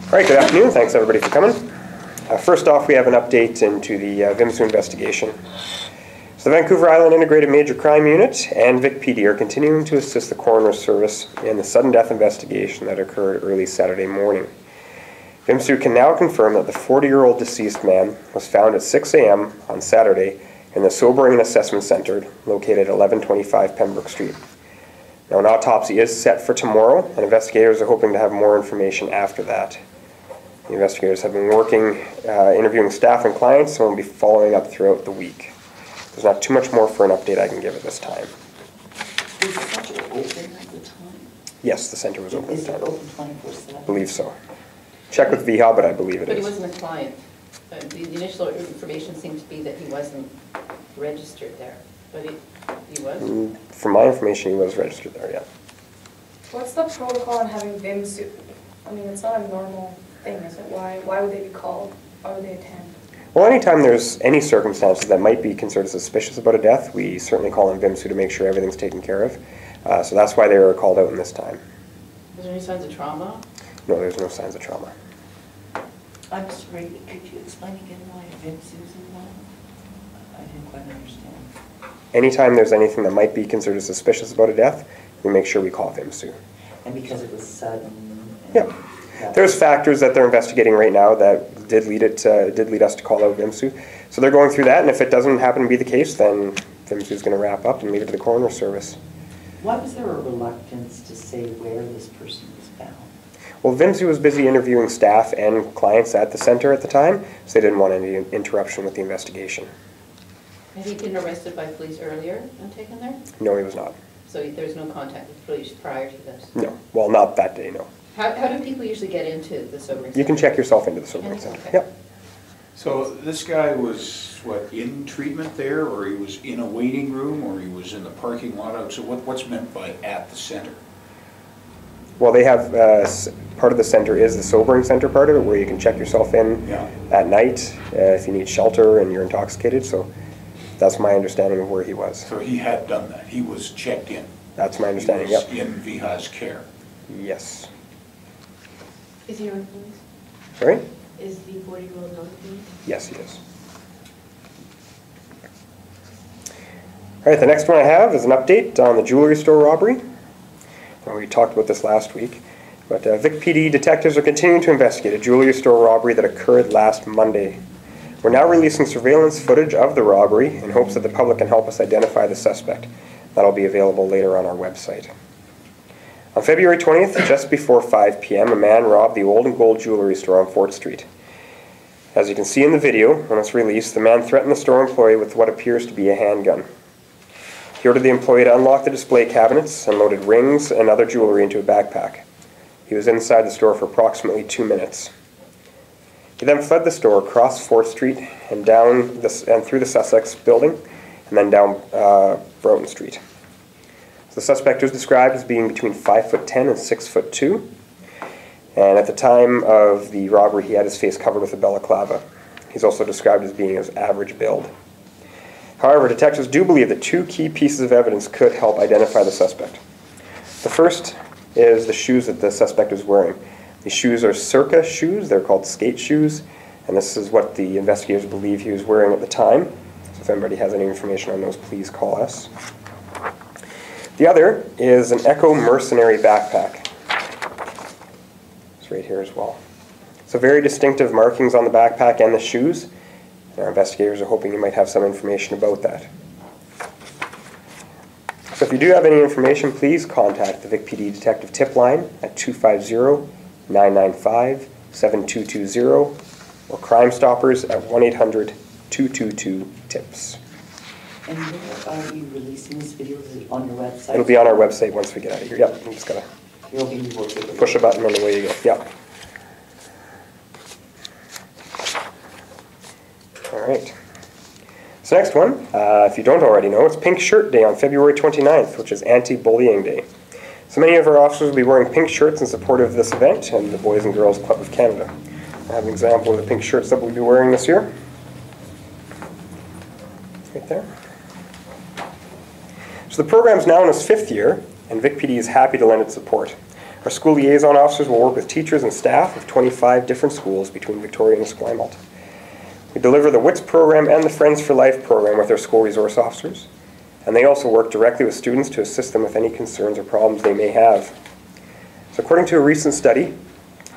All right, good afternoon. Thanks everybody for coming. First off, we have an update into the VIIMCU investigation. So the Vancouver Island Integrated Major Crime Unit and VicPD are continuing to assist the Coroner's Service in the sudden death investigation that occurred early Saturday morning. VIIMCU can now confirm that the 40-year-old deceased man was found at 6 a.m. on Saturday in the Sobering and Assessment Centre located at 1125 Pembroke Street. Now, an autopsy is set for tomorrow, and investigators are hoping to have more information after that. The investigators have been working, interviewing staff and clients, and will be following up throughout the week. There's not too much more for an update I can give at this time. Was the centre open at the time? Yes, the centre was open at the time. Is it open 24/7? I believe so. Check with VIIA, but I believe it is. But he wasn't a client. The initial information seemed to be that he wasn't registered there, but he was? From my information, he was registered there, yeah. What's the protocol on having VIIMCU? I mean, it's not a normal thing, is it? Why would they be called? Why would they attend? Well, anytime there's any circumstances that might be considered suspicious about a death, we certainly call in VIIMCU to make sure everything's taken care of. So that's why they were called out in this time. Was there any signs of trauma? No, there's no signs of trauma. I'm sorry, could you explain again why VIIMCU's involved? I didn't quite understand. Anytime there's anything that might be considered suspicious about a death, we make sure we call VIIMCU. And because it was sudden? Yeah. There's factors that they're investigating right now that did lead us to call out VIIMCU. So they're going through that, and if it doesn't happen to be the case, then VIIMCU is going to wrap up and leave it to the Coroner's Service. Why was there a reluctance to say where this person was found? Well, VIIMCU was busy interviewing staff and clients at the center at the time, so they didn't want any interruption with the investigation. Had he been arrested by police earlier and taken there? No, he was not. So there's no contact with police prior to this? No. Well, not that day, no. How do people usually get into the sobering center? You can check yourself into the sobering center. Okay. Yep. So this guy was, what, in treatment there, or he was in a waiting room, or he was in the parking lot? So what's meant by at the center? Well, they have, part of the center is the sobering center part of it, where you can check yourself in at night if you need shelter and you're intoxicated. So that's my understanding of where he was. So he had done that. He was checked in. That's my understanding, He was yep. in VIIA's care. Yes. Is he on police? Sorry? Is the 40-year-old on police? Yes, he is. All right, the next one I have is an update on the jewelry store robbery. We talked about this last week, but VicPD detectives are continuing to investigate a jewelry store robbery that occurred last Monday. We're now releasing surveillance footage of the robbery in hopes that the public can help us identify the suspect. That'll be available later on our website. On February 20th, just before 5 p.m., a man robbed the Old and Gold jewelry store on 4th Street. As you can see in the video, when it's released, the man threatened the store employee with what appears to be a handgun. He ordered the employee to unlock the display cabinets and loaded rings and other jewelry into a backpack. He was inside the store for approximately 2 minutes. He then fled the store across 4th Street and through the Sussex building and then down Broughton Street. The suspect was described as being between 5'10" and 6'2", and at the time of the robbery he had his face covered with a balaclava. He's also described as being of average build. However, detectives do believe that 2 key pieces of evidence could help identify the suspect. The first is the shoes that the suspect is wearing. These shoes are Circa shoes, they're called skate shoes, and this is what the investigators believe he was wearing at the time. So if anybody has any information on those, please call us. The other is an Echo Mercenary backpack. It's right here as well. So very distinctive markings on the backpack and the shoes. And our investigators are hoping you might have some information about that. So if you do have any information, please contact the VicPD Detective Tip Line at 250-995-7220 or Crime Stoppers at 1-800-222-TIPS. And where are you releasing this video? Is it on your website? It'll be on our website once we get out of here. Yep, you just gotta push a button and away you go. Yep. All right. So next one, if you don't already know, it's Pink Shirt Day on February 29th, which is Anti-Bullying Day. So many of our officers will be wearing pink shirts in support of this event and the Boys and Girls Club of Canada. I have an example of the pink shirts that we'll be wearing this year. Right there. So the program's now in its 5th year, and VicPD is happy to lend its support. Our school liaison officers will work with teachers and staff of 25 different schools between Victoria and Esquimalt. We deliver the WITS program and the Friends for Life program with our school resource officers, and they also work directly with students to assist them with any concerns or problems they may have. So according to a recent study,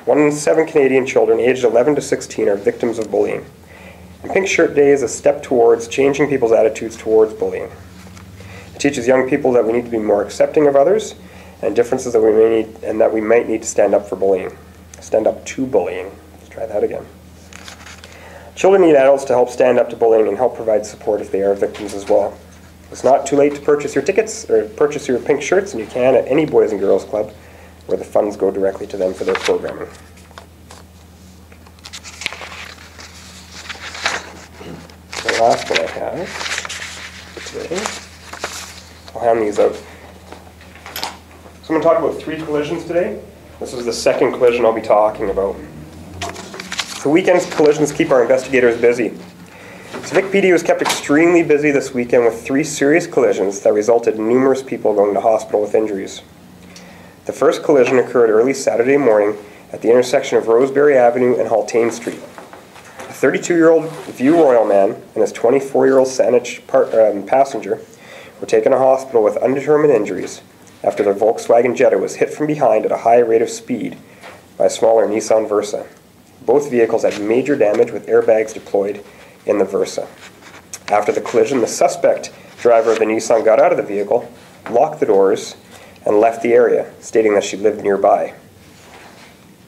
1 in 7 Canadian children aged 11 to 16 are victims of bullying. And Pink Shirt Day is a step towards changing people's attitudes towards bullying. It teaches young people that we need to be more accepting of others and differences that we may need, and that we might need to stand up for bullying. Stand up to bullying. Let's try that again. Children need adults to help stand up to bullying and help provide support if they are victims as well. It's not too late to purchase your tickets or purchase your pink shirts, and you can at any Boys and Girls Club, where the funds go directly to them for their programming. The last one I have for today, I'll hand these out. So I'm going to talk about 3 collisions today. This is the second collision I'll be talking about. So weekend collisions keep our investigators busy. So VicPD was kept extremely busy this weekend with 3 serious collisions that resulted in numerous people going to hospital with injuries. The first collision occurred early Saturday morning at the intersection of Roseberry Avenue and Haltane Street. A 32-year-old View Royal man and his 24-year-old Saanich passenger were taken to hospital with undetermined injuries after their Volkswagen Jetta was hit from behind at a high rate of speed by a smaller Nissan Versa. Both vehicles had major damage with airbags deployed in the Versa. After the collision, the suspect driver of the Nissan got out of the vehicle, locked the doors, and left the area, stating that she lived nearby.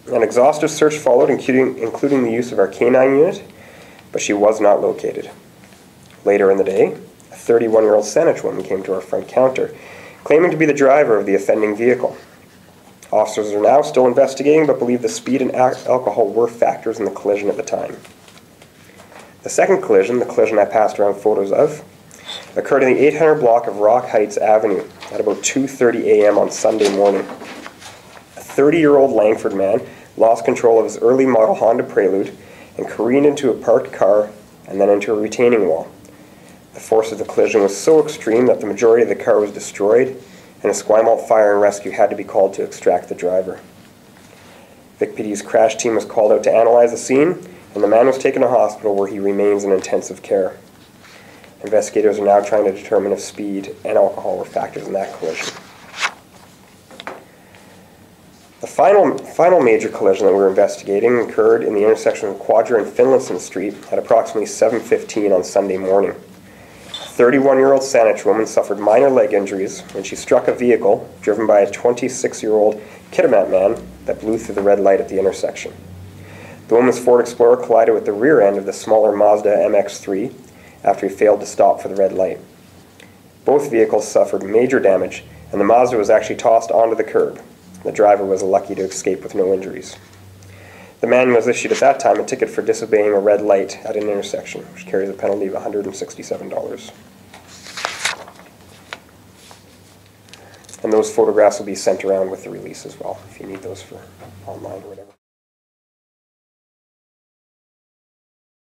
An exhaustive search followed, including the use of our K9 unit, but she was not located. Later in the day, a 31-year-old Saanich woman came to our front counter, claiming to be the driver of the offending vehicle. Officers are now still investigating, but believe the speed and alcohol were factors in the collision at the time. The second collision, the collision I passed around photos of, occurred in the 800 block of Rock Heights Avenue at about 2:30 a.m. on Sunday morning. A 30-year-old Langford man lost control of his early model Honda Prelude and careened into a parked car and then into a retaining wall. The force of the collision was so extreme that the majority of the car was destroyed, and a Esquimalt Fire and Rescue had to be called to extract the driver. VicPD's crash team was called out to analyze the scene, and the man was taken to hospital where he remains in intensive care. Investigators are now trying to determine if speed and alcohol were factors in that collision. The final major collision that we're investigating occurred in the intersection of Quadra and Finlayson Street at approximately 7:15 on Sunday morning. A 31-year-old Saanich woman suffered minor leg injuries when she struck a vehicle driven by a 26-year-old Kitimat man that blew through the red light at the intersection. The woman's Ford Explorer collided with the rear end of the smaller Mazda MX-3 after he failed to stop for the red light. Both vehicles suffered major damage, and the Mazda was actually tossed onto the curb. The driver was lucky to escape with no injuries. The man was issued at that time a ticket for disobeying a red light at an intersection, which carries a penalty of $167. And those photographs will be sent around with the release as well, if you need those for online or whatever.